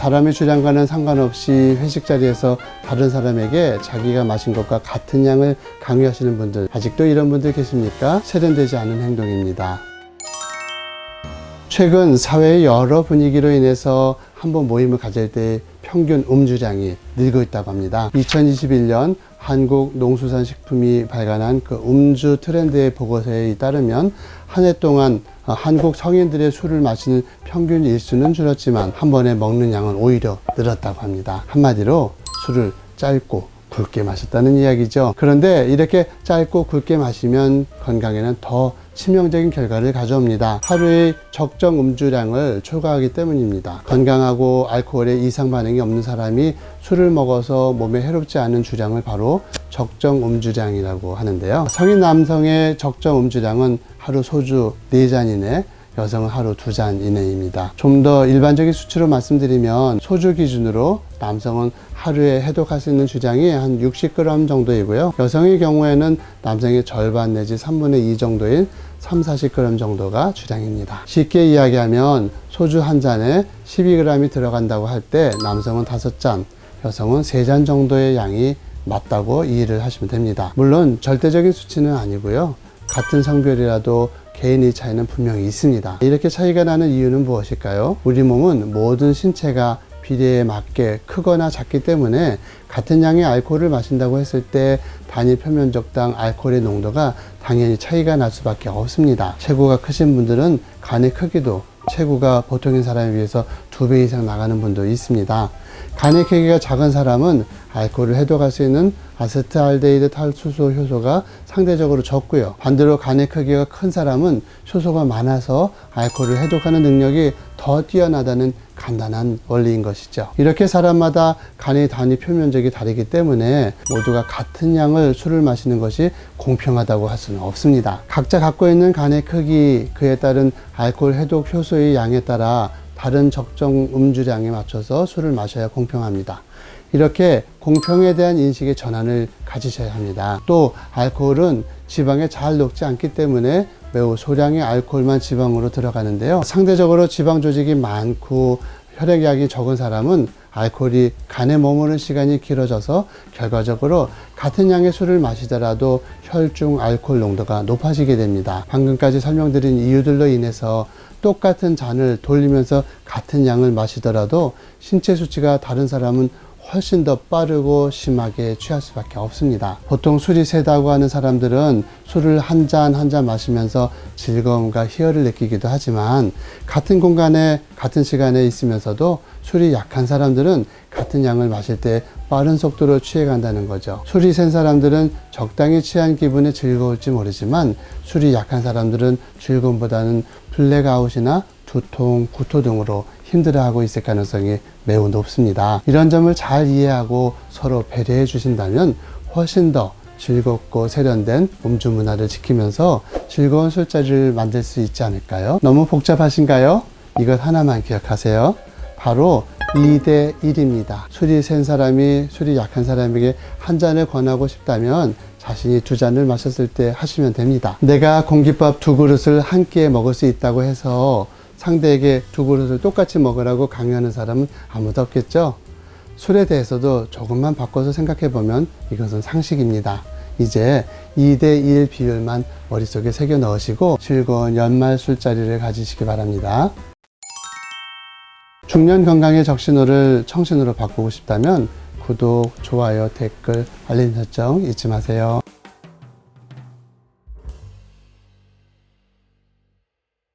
사람의 주량과는 상관없이 회식 자리에서 다른 사람에게 자기가 마신 것과 같은 양을 강요하시는 분들, 아직도 이런 분들 계십니까? 세련되지 않은 행동입니다. 최근 사회의 여러 분위기로 인해서 한번 모임을 가질 때 평균 음주량이 늘고 있다고 합니다. 2021년 한국농수산식품이 발간한 그 음주 트렌드의 보고서에 따르면 한 해 동안 한국 성인들의 술을 마시는 평균 일수는 줄었지만 한 번에 먹는 양은 오히려 늘었다고 합니다. 한마디로 술을 짧고 굵게 마셨다는 이야기죠. 그런데 이렇게 짧고 굵게 마시면 건강에는 더 치명적인 결과를 가져옵니다. 하루의 적정 음주량을 초과하기 때문입니다. 건강하고 알코올에 이상 반응이 없는 사람이 술을 먹어서 몸에 해롭지 않은 주량을 바로 적정 음주량이라고 하는데요. 성인 남성의 적정 음주량은 하루 소주 4잔 이내, 여성은 하루 2잔 이내입니다. 좀 더 일반적인 수치로 말씀드리면 소주 기준으로 남성은 하루에 해독할 수 있는 주량이 한 60g 정도이고요. 여성의 경우에는 남성의 절반 내지 3분의 2 정도인 30-40g 정도가 주량입니다. 쉽게 이야기하면 소주 한 잔에 12g이 들어간다고 할 때 남성은 5잔, 여성은 3잔 정도의 양이 맞다고 이해를 하시면 됩니다. 물론 절대적인 수치는 아니고요. 같은 성별이라도 개인의 차이는 분명히 있습니다. 이렇게 차이가 나는 이유는 무엇일까요? 우리 몸은 모든 신체가 비례에 맞게 크거나 작기 때문에 같은 양의 알코올을 마신다고 했을 때 단위 표면적당 알코올의 농도가 당연히 차이가 날 수밖에 없습니다. 체구가 크신 분들은 간의 크기도 체구가 보통인 사람에 비해서 2배 이상 나가는 분도 있습니다. 간의 크기가 작은 사람은 알코올을 해독할 수 있는 아세트알데히드 탈수소 효소가 상대적으로 적고요. 반대로 간의 크기가 큰 사람은 효소가 많아서 알코올을 해독하는 능력이 더 뛰어나다는 간단한 원리인 것이죠. 이렇게 사람마다 간의 단위 표면적이 다르기 때문에 모두가 같은 양을 술을 마시는 것이 공평하다고 할 수는 없습니다. 각자 갖고 있는 간의 크기, 그에 따른 알코올 해독 효소의 양에 따라 다른 적정 음주량에 맞춰서 술을 마셔야 공평합니다. 이렇게 공평에 대한 인식의 전환을 가지셔야 합니다. 또 알코올은 지방에 잘 녹지 않기 때문에 매우 소량의 알코올만 지방으로 들어가는데요. 상대적으로 지방 조직이 많고 혈액량이 적은 사람은 알코올이 간에 머무는 시간이 길어져서 결과적으로 같은 양의 술을 마시더라도 혈중 알코올 농도가 높아지게 됩니다. 방금까지 설명드린 이유들로 인해서 똑같은 잔을 돌리면서 같은 양을 마시더라도 신체 수치가 다른 사람은 훨씬 더 빠르고 심하게 취할 수밖에 없습니다. 보통 술이 세다고 하는 사람들은 술을 한 잔 한 잔 마시면서 즐거움과 희열을 느끼기도 하지만 같은 공간에 같은 시간에 있으면서도 술이 약한 사람들은 같은 양을 마실 때 빠른 속도로 취해간다는 거죠. 술이 센 사람들은 적당히 취한 기분에 즐거울지 모르지만 술이 약한 사람들은 즐거움보다는 블랙아웃이나 두통, 구토 등으로 힘들어하고 있을 가능성이 매우 높습니다. 이런 점을 잘 이해하고 서로 배려해 주신다면 훨씬 더 즐겁고 세련된 음주 문화를 지키면서 즐거운 술자리를 만들 수 있지 않을까요? 너무 복잡하신가요? 이것 하나만 기억하세요. 바로 2대 1입니다. 술이 센 사람이 술이 약한 사람에게 한 잔을 권하고 싶다면 자신이 2잔을 마셨을 때 하시면 됩니다. 내가 공깃밥 2그릇을 한 끼에 먹을 수 있다고 해서 상대에게 2그릇을 똑같이 먹으라고 강요하는 사람은 아무도 없겠죠? 술에 대해서도 조금만 바꿔서 생각해 보면 이것은 상식입니다. 이제 2대1 비율만 머릿속에 새겨 넣으시고 즐거운 연말 술자리를 가지시기 바랍니다. 중년 건강의 적신호를 청신호로 바꾸고 싶다면 구독, 좋아요, 댓글, 알림 설정 잊지 마세요.